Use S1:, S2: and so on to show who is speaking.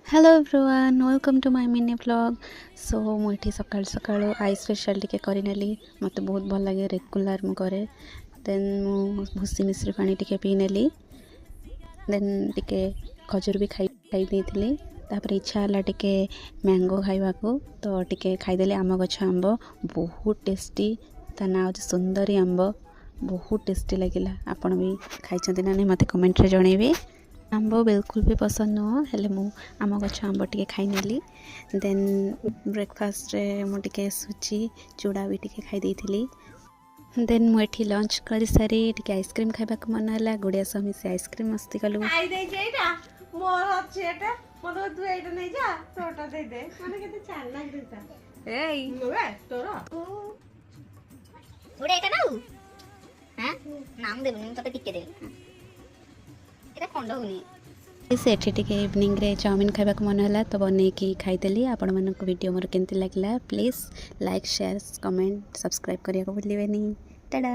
S1: Hello everyone welcome to my mini blog. So मुझे सकाल सकाल आई स्पेशल टी करनेली मत बहुत भल लगे रेगुलर मु करे। देन मु भूसी मिश्री पानी टी पी नेली। देन टी खजूर भी खाई देती। तापर इच्छा है टी मैंगो खावा को तो टी खाईदे। आम गछ आंब बहुत टेस्टी ता ना हूँ सुंदरी आंब बहुत टेस्टी लगे। आपण भी खाई ना नहीं मत कमेंट रे जनइबे। आंब बिल्कुल भी पसंद नुह हेले मु आम गछ आंब टी खाई। देन ब्रेकफास्ट रे मुझे सुजी चूड़ा भी टी खाई देती। देन मुझे लंच कर सारी टी आइसक्रीम खावा मन है गुड़िया सह मिसे आइसक्रीम मस्ती कलु। सेठी टिके इवनिंग रे चाउमीन खावा मन है तो बनईकी खाईदेली। आपण मानक वीडियो मोर केमती लगला please like share comment subscribe करने को भूलिए नहीं। टाटा।